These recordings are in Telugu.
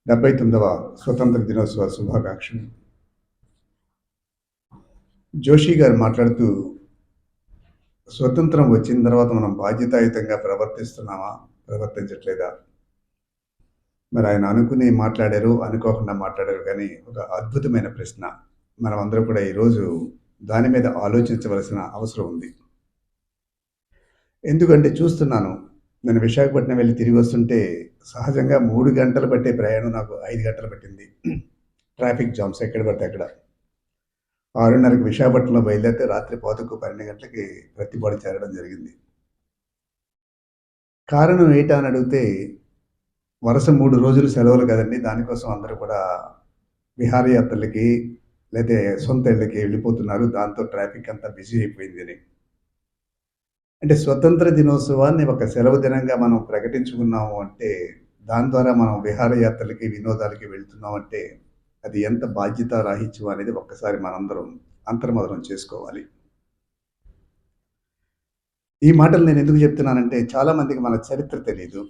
79వ స్వతంత్ర దినోత్సవ శుభాకాంక్షలు. జోషి గారు మాట్లాడుతూ, స్వతంత్రం వచ్చిన తర్వాత మనం బాధ్యతాయుతంగా ప్రవర్తిస్తున్నామా? ప్రవర్తించట్లేదా? మరి ఆయన అనుకుని మాట్లాడారు, అనుకోకుండా మాట్లాడారు కానీ, ఒక అద్భుతమైన ప్రశ్న. మనమందరం కూడా ఈరోజు దాని మీద ఆలోచించవలసిన అవసరం ఉంది. ఎందుకంటే చూస్తున్నాను, నేను విశాఖపట్నం వెళ్ళి తిరిగి వస్తుంటే, సహజంగా 3 గంటలు పట్టే ప్రయాణం నాకు 5 గంటలు పట్టింది. ట్రాఫిక్ జామ్స్ ఎక్కడ పడితే అక్కడ. 6:30కి విశాఖపట్నంలో బయలుదేరితే రాత్రి 12 గంటలకి ప్రతిపాడు చేరడం జరిగింది. కారణం ఏంటా అని అడిగితే, వరుస 3 రోజులు సెలవులు కదండీ! దానికోసం అందరూ కూడా విహారయాత్రలకి, లేతే సొంత ఇళ్ళకి వెళ్ళిపోతున్నారు. దాంతో ట్రాఫిక్ అంతా బిజీ అయిపోయిందని. అంటే స్వతంత్ర దినోత్సవాన్ని ఒక సెలవు దినంగా మనం ప్రకటించుకున్నాము అంటే, దాని ద్వారా మనం విహారయాత్రలకి, వినోదాలకి వెళ్తున్నాం అంటే, అది ఎంత బాధ్యతారాహిత్యం అనేది ఒక్కసారి మనందరం అంతర్మథనం చేసుకోవాలి. ఈ మాటలు నేను ఎందుకు చెప్తున్నానంటే, చాలా మందికి మన చరిత్ర తెలీదు.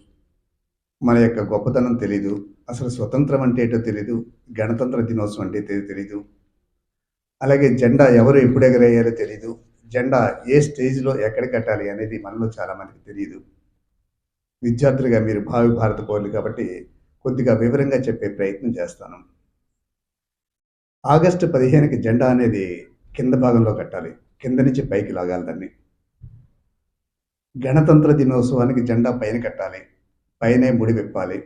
మన యొక్క గొప్పతనం తెలీదు. అసలు స్వతంత్రం అంటే ఏంటో తెలీదు. గణతంత్ర దినోత్సవం అంటే తెలీదు. అలాగే జెండా ఎవరు ఎప్పుడు ఎగరేయాలో తెలీదు. జెండా ఏ స్టేజ్‌లో ఎక్కడ కట్టాలి అనేది మనలో చాలా మందికి తెలీదు. విద్యార్థులుగా మీరు భావి భారత పౌరులు కాబట్టి కొద్దిగా వివరంగా చెప్పే ప్రయత్నం చేస్తాను. ఆగస్టు 15కి జెండా అనేది కింద భాగంలో కట్టాలి. కింద నుంచి పైకి లాగాలి దాన్ని. గణతంత్ర దినోత్సవానికి జెండా పైన కట్టాలి. పైనే ముడి విప్పాలి.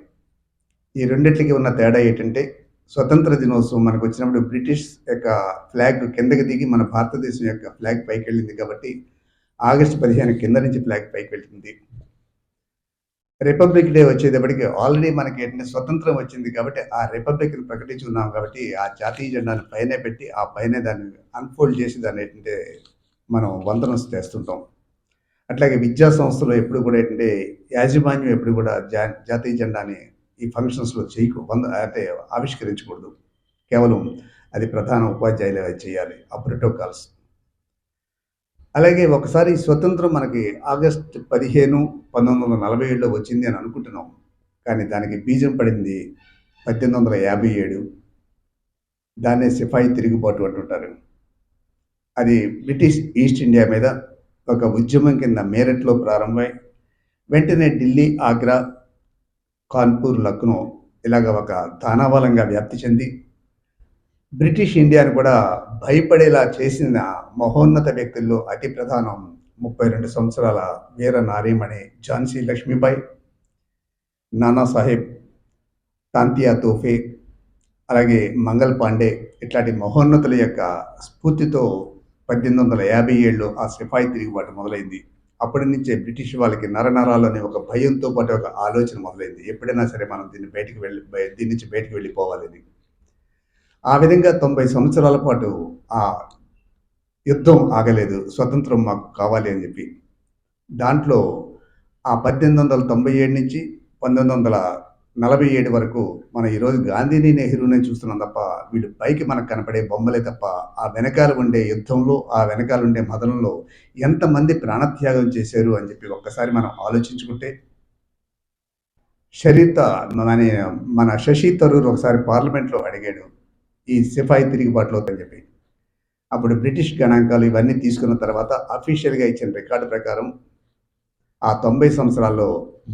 ఈ రెండిట్లకి ఉన్న తేడా ఏంటంటే, స్వతంత్ర దినోత్సవం మనకొచ్చినప్పుడు బ్రిటిష్ యొక్క ఫ్లాగ్ కిందకి దిగి మన భారతదేశం యొక్క ఫ్లాగ్ పైకెళ్ళింది కాబట్టి, ఆగస్టు 15 కింద నుంచి ఫ్లాగ్ పైకి వెళ్తుంది. రిపబ్లిక్ డే వచ్చేటప్పటికి ఆల్రెడీ మనకి ఏంటంటే స్వతంత్రం వచ్చింది కాబట్టి, ఆ రిపబ్లిక్‌ని ప్రకటించుకున్నాం కాబట్టి, ఆ జాతీయ జెండాను పైనే పెట్టి, ఆ పైనే దాన్ని అన్‌ఫోల్డ్ చేసి దాన్ని ఏంటంటే మనం వందనం చేస్తుంటాం. అట్లాగే విద్యా సంస్థలో ఎప్పుడు కూడా ఏంటంటే యాజమాన్యం ఎప్పుడు కూడా జాతీయ జెండాని ఈ ఫంక్షన్స్‌లో అంటే ఆవిష్కరించకూడదు. కేవలం అది ప్రధాన ఉపాధ్యాయులే అది చేయాలి. ఆ ప్రోటోకాల్స్. అలాగే ఒకసారి స్వతంత్రం మనకి ఆగస్టు 15, 1947లో వచ్చింది అని అనుకుంటున్నాం. కానీ దానికి బీజం పడింది 1857. దాన్నే సిపాయి తిరుగుబాటు అంటుంటారు. అది బ్రిటిష్ ఈస్ట్ ఇండియా మీద ఒక ఉద్యమం కింద మీరట్‌లో ప్రారంభమై, వెంటనే ఢిల్లీ, ఆగ్రా, కాన్పూర్, లక్నో ఇలాగ ఒక తానాబలంగా వ్యాప్తి చెంది, బ్రిటిష్ ఇండియాను కూడా భయపడేలా చేసిన మహోన్నత వ్యక్తుల్లో అతి ప్రధానం 32 సంవత్సరాల వీర నారీమణి ఝాన్సీ లక్ష్మీబాయి, నానాసాహెబ్, తాంతియా తోపే, అలాగే మంగల్ పాండే ఇట్లాంటి మహోన్నతుల యొక్క స్ఫూర్తితో 1857లో ఆ సిపాయి తిరుగుబాటు మొదలైంది. అప్పటి నుంచే బ్రిటిష్ వాళ్ళకి నరనరాలని ఒక భయంతో పాటు ఒక ఆలోచన మొదలైంది. ఎప్పుడైనా సరే మనం దీని నుంచి బయటికి వెళ్ళిపోవాలని. ఆ విధంగా 90 సంవత్సరాల పాటు ఆ యుద్ధం ఆగలేదు. స్వతంత్రం మాకు కావాలి అని చెప్పి. దాంట్లో ఆ 1897 నుంచి 1947 వరకు మనం ఈరోజు గాంధీని, నెహ్రూని చూస్తున్నాం తప్ప, వీళ్ళు పైకి మనకు కనపడే బొమ్మలే తప్ప, ఆ వెనకాల ఉండే యుద్ధంలో, ఆ వెనకాల ఉండే మదనంలో ఎంతమంది ప్రాణత్యాగం చేశారు అని చెప్పి ఒక్కసారి మనం ఆలోచించుకుంటే, షరిత మన మన శశి థరూర్ ఒకసారి పార్లమెంట్‌లో అడిగాడు. ఈ సిపాయి తిరుగుబాటులో అని చెప్పి. అప్పుడు బ్రిటిష్ గణాంకాలు ఇవన్నీ తీసుకున్న తర్వాత అఫీషియల్‌గా ఇచ్చిన రికార్డు ప్రకారం ఆ 90 సంవత్సరాల్లో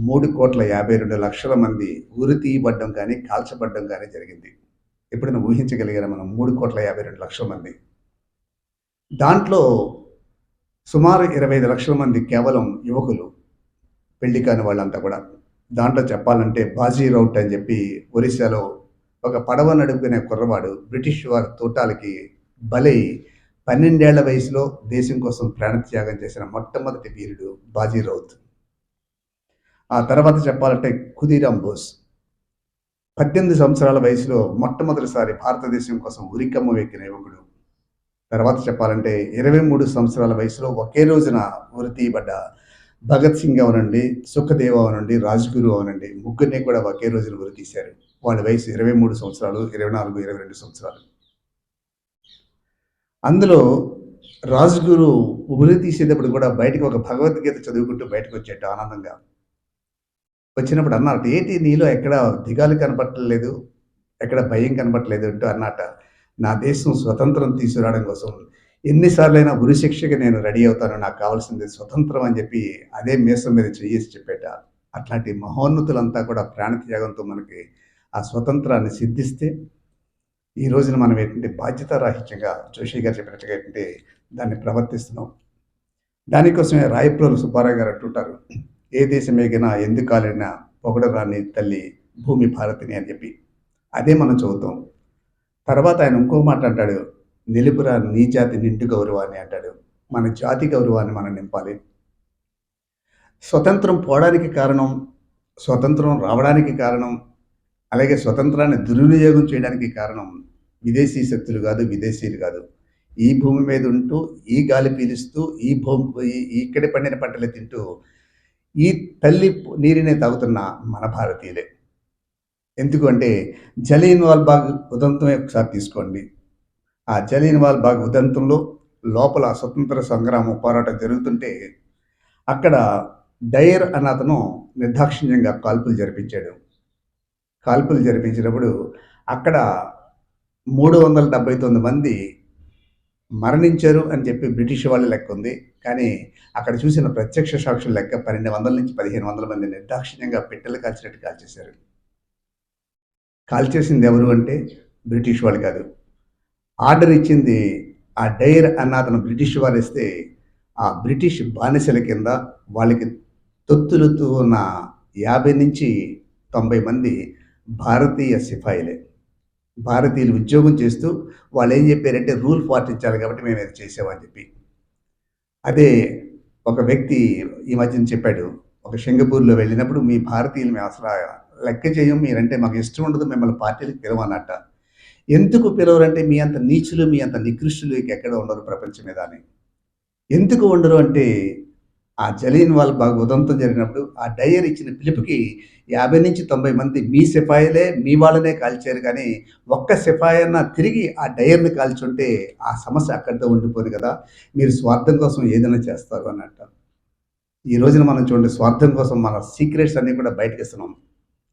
3,52,00,000 మంది ఉరి తీయబడ్డం కానీ, కాల్చబడ్డం కానీ జరిగింది. ఎప్పుడైనా ఊహించగలిగారా మనం 3,52,00,000 మంది. దాంట్లో సుమారు 25,00,000 మంది కేవలం యువకులు. పెళ్లి కాని వాళ్ళంతా కూడా. దాంట్లో చెప్పాలంటే బాజీ రౌట్ అని చెప్పి ఒరిస్సాలో ఒక పడవ నడుపుకునే కుర్రవాడు బ్రిటిష్ వారి తూటాలకి బలై 12 ఏళ్ల వయసులో దేశం కోసం ప్రాణత్యాగం చేసిన మొట్టమొదటి వీరుడు బాజీ రౌత్. ఆ తర్వాత చెప్పాలంటే ఖుదీరామ్ బోస్ 18 సంవత్సరాల వయసులో మొట్టమొదటిసారి భారతదేశం కోసం ఉరికమ్మ ఎక్కిన యువకుడు. తర్వాత చెప్పాలంటే 23 సంవత్సరాల వయసులో ఒకే రోజున ఉరి తీయబడ్డ భగత్ సింగ్ అవనండి, సుఖదేవ్ అవనండి, రాజ్‌గురు అవనండి, ముగ్గురిని కూడా ఒకే రోజున ఉరి తీశారు. వాళ్ళ వయసు 23 సంవత్సరాలు, 24, 22 సంవత్సరాలు. అందులో రాజ్‌గురు ఉరి తీసేటప్పుడు కూడా బయటకు ఒక భగవద్గీత చదువుకుంటూ బయటకొచ్చాట ఆనందంగా. వచ్చినప్పుడు అన్నారట, "ఏంటి నీలో ఎక్కడ దిగాలు కనపడట్లేదు, ఎక్కడ భయం కనపడట్లేదు" అంటూ అన్నట. "నా దేశం స్వతంత్రం తీసుకురావడం కోసం ఎన్ని సార్లైనా ఉరిశిక్షకి నేను రెడీ అవుతాను. నాకు కావాల్సింది స్వతంత్రం" అని చెప్పి అదే మీసం మీద చెయ్యేసి చెప్పేట. అట్లాంటి మహోన్నతులంతా కూడా ప్రాణత్యాగంతో మనకి ఆ స్వతంత్రాన్ని సిద్ధిస్తే, ఈ రోజున మనం ఏంటంటే బాధ్యతారాహిత్యంగా జోషి గారు చెప్పినట్టుగా ఏంటంటే దాన్ని ప్రవర్తిస్తున్నాం. దానికోసమే రాయప్రోలు సుబ్బారావు గారు అంటుంటారు, "ఏ దేశమేగినా ఎందుకాలినా పొగడరాని తల్లి భూమి భారతిని" అని చెప్పి. అదే మనం చదువుతాం. తర్వాత ఆయన ఇంకో మాట అంటాడు, "నిలుపురా నీ జాతి నిండు గౌరవాన్ని" అంటాడు. మన జాతి గౌరవాన్ని మనం నింపాలి. స్వతంత్రం పోవడానికి కారణం, స్వతంత్రం రావడానికి కారణం, అలాగే స్వతంత్రాన్ని దుర్వినియోగం చేయడానికి కారణం విదేశీ శక్తులు కాదు, విదేశీయులు కాదు. ఈ భూమి మీద ఉంటూ, ఈ గాలి పీలుస్తూ, ఈ ఇక్కడ పండిన పంటలే తింటూ, ఈ తల్లి నీరునే తాగుతున్న మన భారతీయులే. ఎందుకు అంటే జలియన్ వాల్ బాగ్ ఉదంతమే ఒకసారి తీసుకోండి. ఆ జలియన్ వాల్ బాగ్ ఉదంతంలో లోపల స్వతంత్ర సంగ్రామం పోరాటం జరుగుతుంటే అక్కడ డయర్ అన్న అతను నిర్దాక్షిణ్యంగా కాల్పులు జరిపించాడు. కాల్పులు జరిపించినప్పుడు అక్కడ 379 మంది మరణించారు అని చెప్పి బ్రిటిష్ వాళ్ళ లెక్క ఉంది. కానీ అక్కడ చూసిన ప్రత్యక్ష సాక్షుల లెక్క 1200 నుంచి 1500 మంది నిర్దాక్షిణ్యంగా పెట్టెలు కాల్చినట్టు కాల్చేశారు. కాల్చేసింది ఎవరు అంటే బ్రిటిష్ వాళ్ళు కాదు. ఆర్డర్ ఇచ్చింది ఆ డైర్ అన్న అతను బ్రిటిష్ వారు ఇస్తే, ఆ బ్రిటిష్ బానిసల కింద వాళ్ళకి తొత్తులుతూ ఉన్న 50 నుంచి 90 మంది భారతీయ సిపాయిలే. భారతీయులు ఉద్యోగం చేస్తూ వాళ్ళు ఏం చెప్పారంటే రూల్ పాటించాలి కాబట్టి మేము ఇది చేసామని చెప్పి. అదే ఒక వ్యక్తి ఈ మధ్యన చెప్పాడు. ఒక సింగపూర్‌లో వెళ్ళినప్పుడు మీ భారతీయులు మేము అసల లెక్క చేయం. మీరంటే మాకు ఇష్టం ఉండదు. మిమ్మల్ని పార్టీలకి పిలవనట. ఎందుకు పిలవరంటే మీ అంత నీచులు, మీ అంత నికృష్టులు ఎక్కడ ఉండరు ప్రపంచం మీద అని. ఎందుకు ఉండరు అంటే ఆ జలియన్ వాల్ బాగ్ ఉదంతం జరిగినప్పుడు ఆ డయర్ ఇచ్చిన పిలుపుకి 50-90 మంది మీ సిపాయిలే మీ వాళ్ళనే కాల్చారు కానీ ఒక్క సిపాయి అన్న తిరిగి ఆ డయర్‌ని కాల్చుంటే ఆ సమస్య అక్కడితో ఉండిపోదు కదా! మీరు స్వార్థం కోసం ఏదైనా చేస్తారు అన్నట్టు. ఈ రోజున మనం చూడండి స్వార్థం కోసం మన సీక్రెట్స్ అన్నీ కూడా బయటకిస్తున్నాం.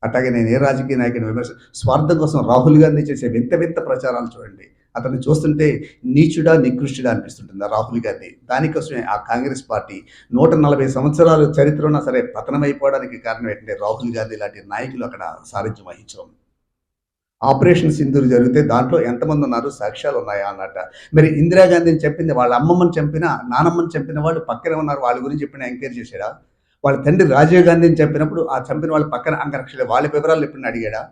అట్లాగే నేను ఏ రాజకీయ నాయకుడిని స్వార్థం కోసం రాహుల్ గాంధీ చేసే వింత వింత ప్రచారాలు చూడండి. అతన్ని చూస్తుంటే నీచుడా, నికృష్టుడా అనిపిస్తుంటుంది ఆ రాహుల్ గాంధీ. దానికోసమే ఆ కాంగ్రెస్ పార్టీ 140 సంవత్సరాలు చరిత్ర ఉన్నా సరే పతనమైపోవడానికి కారణం ఏంటంటే రాహుల్ గాంధీ లాంటి నాయకులు అక్కడ సారథ్యం వహించడం. ఆపరేషన్ సింధూర్ జరిగితే దాంట్లో ఎంతమంది ఉన్నారు? సాక్ష్యాలు ఉన్నాయా అన్నట్ట. మరి ఇందిరాగాంధీని చంపింది వాళ్ళ అమ్మమ్మని చంపిన, నానమ్మని చంపిన వాళ్ళు పక్కనే ఉన్నారు. వాళ్ళ గురించి ఎప్పుడైనా ఎంక్వైరీ చేశాడా? వాళ్ళ తండ్రి రాజీవ్ గాంధీని చంపినప్పుడు ఆ చంపిన వాళ్ళ పక్కన అంగరక్షకులు వాళ్ళ వివరాలు ఎప్పుడైనా అడిగాడా?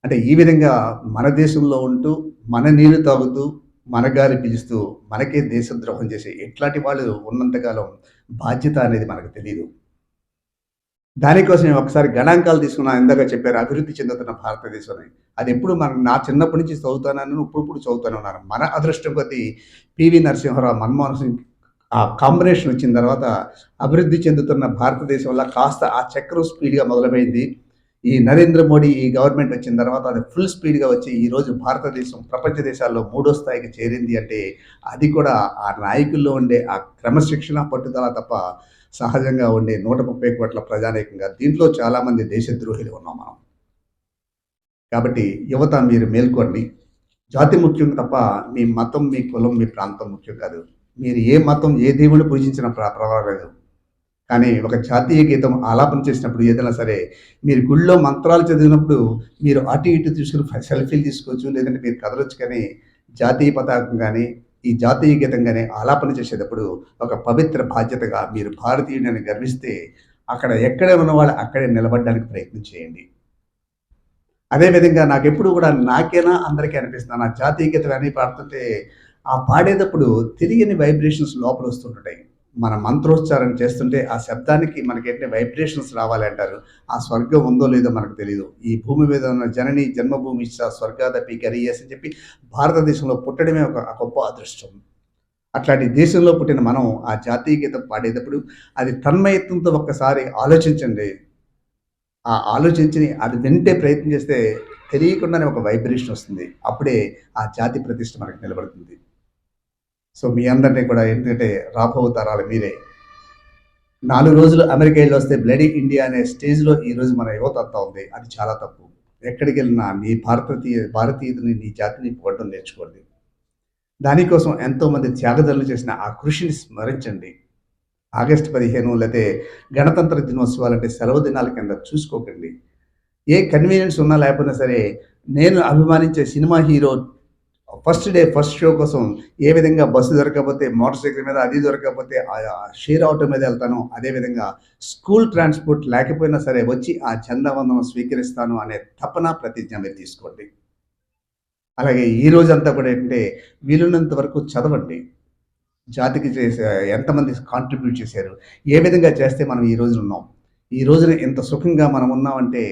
అంటే ఈ విధంగా మన దేశంలో ఉంటూ, మన నీరు తాగుతూ, మన గాలి పీలుస్తూ, మనకే దేశద్రోహం చేసే ఇట్లాంటి వాళ్ళు ఉన్నంత కాలం బాధ్యత అనేది మనకు తెలీదు. దానికోసమే ఒకసారి గణాంకాలు తీసుకున్నా ఇందాక చెప్పారు అభివృద్ధి చెందుతున్న భారతదేశం అని. అది ఎప్పుడు నా చిన్నప్పటి నుంచి చదువుతానని ఇప్పుడు చదువుతూనే ఉన్నాను. మన అదృష్టం కొద్దీ పివి నరసింహారావు, మన్మోహన్ సింగ్ ఆ కాంబినేషన్ వచ్చిన తర్వాత అభివృద్ధి చెందుతున్న భారతదేశంలో కాస్త ఆ చక్రం స్పీడ్‌గా మొదలుపెట్టింది. ఈ నరేంద్ర మోడీ ఈ గవర్నమెంట్ వచ్చిన తర్వాత అది ఫుల్ స్పీడ్‌గా వచ్చి ఈరోజు భారతదేశం ప్రపంచ దేశాల్లో మూడో స్థాయికి చేరింది అంటే అది కూడా ఆ నాయకుల్లో ఉండే ఆ క్రమశిక్షణ, పట్టుదల తప్ప సహజంగా ఉండే 130 కోట్ల ప్రజానీకం కాదు. దీంట్లో చాలామంది దేశద్రోహులు ఉన్నాం మనం. కాబట్టి యువత మీరు మేల్కోండి. జాతి ముఖ్యం తప్ప మీ మతం, మీ కులం, మీ ప్రాంతం ముఖ్యం కాదు. మీరు ఏ మతం, ఏ దేవుడిని పూజించినా పర్వాలేదు. కానీ ఒక జాతీయ గీతం ఆలాపన చేసినప్పుడు ఏదైనా సరే, మీరు గుళ్ళో మంత్రాలు చదివినప్పుడు మీరు అటు ఇటు తీసుకొని సెల్ఫీలు తీసుకోవచ్చు. లేదంటే మీరు కదలొచ్చు కానీ, జాతీయ పతాకం గానీ, ఈ జాతీయ గీతం గానీ ఆలాపన చేసేటప్పుడు ఒక పవిత్ర బాధ్యతగా మీరు భారతీయుడని గర్విస్తే, అక్కడ ఎక్కడ ఉన్నవాళ్ళు అక్కడే నిలబడడానికి ప్రయత్నం చేయండి. అదే విధంగా నాకెప్పుడు కూడా నాకేనా అందరికీ అనిపిస్తుంది. నా జాతీయ గీతం అన్నీ పాడుతుంటే, ఆ పాడేటప్పుడు తెలియని వైబ్రేషన్స్ లోపలొస్తుంటాయి. మన మంత్రోచ్చారణ చేస్తుంటే ఆ శబ్దానికి మనకేంటి వైబ్రేషన్స్ రావాలంటారు. ఆ స్వర్గం ఉందో లేదో మనకు తెలీదు. ఈ భూమి మీద ఉన్న జనని జన్మభూమిశ్చ స్వర్గాదపి గరీయస్ అని చెప్పి భారతదేశంలో పుట్టడమే ఒక గొప్ప అదృష్టం. అట్లాంటి దేశంలో పుట్టిన మనం ఆ జాతీయ గీతం పాడేటప్పుడు అది తన్మయత్వంతో ఒక్కసారి ఆలోచించండి. ఆ ఆలోచించి అది వింటే ప్రయత్నం చేస్తే తెలియకుండానే ఒక వైబ్రేషన్ వస్తుంది. అప్పుడే ఆ జాతి ప్రతిష్ట మనకు నిలబడుతుంది. సో, మీ అందరిని కూడా ఏంటంటే రాబోవు తరాలు మీరే. 4 రోజులు అమెరికా ఎళ్ళొస్తే బ్లడీ ఇండియా అనే స్టేజ్‌లో ఈరోజు మన యువత అంతా ఉంది. అది చాలా తప్పు. ఎక్కడికెళ్ళినా నీ భారతీయుడిని, నీ జాతిని పొగడడం నేర్చుకోండి. దానికోసం ఎంతోమంది త్యాగదనులు చేసిన ఆ కృషిని స్మరించండి. ఆగస్టు 15 లేతే గణతంత్ర దినోత్సవాలంటే సెలవు దినాల కింద చూసుకోకండి. ఏ కన్వీనియన్స్ ఉన్నా లేకపోయినా సరే, నేను అభిమానించే cinema hero first day, first show కోసం ఏ విధంగా బస్సు దొరకకపోతే మోటార్ సైకిల్ మీద, అది దొరకకపోతే షేర్ ఆటో మీద ఎళ్తానో, అదే విధంగా స్కూల్ ట్రాన్స్‌పోర్ట్ లేకపోయినా సరే వచ్చి ఆ చందా వందనం స్వీకరిస్తాను అనే తపన, ప్రతిజ్ఞ మీరు తీసుకోండి. అలాగే ఈ రోజంతా కూడా ఏంటంటే వీలున్నంత వరకు చదవండి. జాతికి చేసే ఎంతమంది కాంట్రిబ్యూట్ చేశారు? ఏ విధంగా చేస్తే మనం ఈ రోజున ఉన్నాం? ఈ రోజున ఇంత సుఖంగా మనం ఉన్నామంటే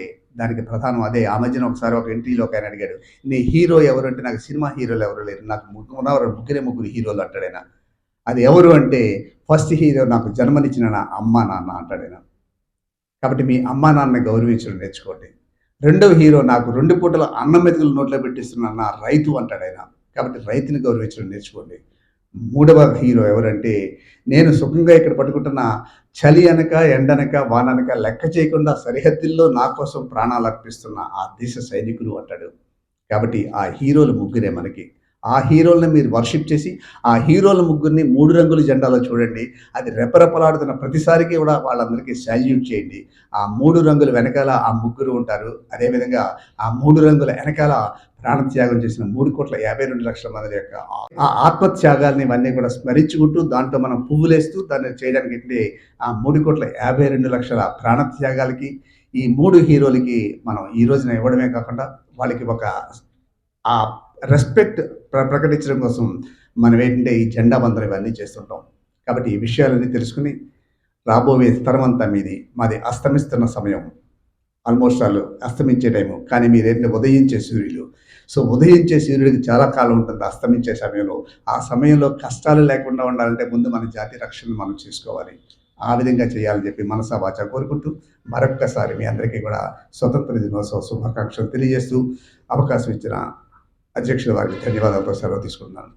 దానికి ప్రధానం అదే. ఆ మధ్యన ఒకసారి ఒక ఇంటర్వ్యూలో ఒకాయన అడిగాడు. "నీ హీరో ఎవరు?" అంటే, "నాకు సినిమా హీరోలు ఎవరు లేరు. నాకు ఉన్నారు ముగ్గురే హీరోలు" అంటాడాయన. అది ఎవరు అంటే, ఫస్ట్ హీరో నాకు జన్మనిచ్చిన నా అమ్మ, నాన్న అంటాడాయన. కాబట్టి మీ అమ్మా, నాన్నని గౌరవించడం నేర్చుకోండి. రెండవ హీరో నాకు 2 పూటల అన్నం మెతుకులు నోట్లో పెట్టిస్తున్న నా రైతు అంటాడాయన. కాబట్టి రైతుని గౌరవించడం నేర్చుకోండి. మూడవ హీరో ఎవరంటే, నేను సుఖంగా ఇక్కడ పట్టుకుంటున్న చలి అనక, ఎండనక, వాననక లెక్క చేయకుండా సరిహద్దుల్లో నా కోసం ప్రాణాలర్పిస్తున్న ఆ దేశ సైనికులు అంటాడు. కాబట్టి ఆ హీరోలు ముగ్గురే మనకి. ఆ హీరోలని మీరు వర్షిప్ చేసి, ఆ హీరోల ముగ్గురిని 3 రంగుల జెండాలో చూడండి. అది రెపరెపలాడుతున్న ప్రతిసారికి కూడా వాళ్ళందరికీ సాల్యూట్ చేయండి. ఆ 3 రంగుల వెనకాల ఆ ముగ్గురు ఉంటారు. అదేవిధంగా ఆ 3 రంగుల ఎనకాల ప్రాణత్యాగం చేసిన 3,52,00,000 మంది యొక్క ఆ ఆత్మత్యాగాల్ని ఇవన్నీ కూడా స్మరించుకుంటూ, దాంట్లో మనం పువ్వులేస్తూ దాన్ని చేయడానికి ఏంటి ఆ 3,52,00,000 ప్రాణత్యాగాలకి, ఈ 3 హీరోలకి మనం ఈ రోజున ఇవ్వడమే కాకుండా, వాళ్ళకి ఒక ఆ రెస్పెక్ట్ ప్రకటించడం కోసం మనం ఏంటంటే ఈ జెండా వందనం ఇవన్నీ చేస్తుంటాం. కాబట్టి ఈ విషయాలన్నీ తెలుసుకొని రాబోయే తరమంతా మీది. మాది అస్తమిస్తున్న సమయం. ఆల్మోస్ట్ ఆల్ అస్తమించే టైము. కానీ మీరేంటంటే ఉదయించే సూర్యులు. సో, ఉదయించే సూర్యుడికి చాలా కాలం ఉంటుంది అస్తమించే సమయంలో. ఆ సమయంలో కష్టాలు లేకుండా ఉండాలంటే ముందు మన జాతి రక్షణను మనం చేసుకోవాలి. ఆ విధంగా చేయాలని చెప్పి మనసా వాచా కోరుకుంటూ, మరొక్కసారి మీ అందరికీ కూడా స్వతంత్ర దినోత్సవ శుభాకాంక్షలు తెలియజేస్తూ, అవకాశం ఇచ్చిన అధ్యక్షుల వారికి ధన్యవాదాలతో సెలవు తీసుకుంటున్నాను.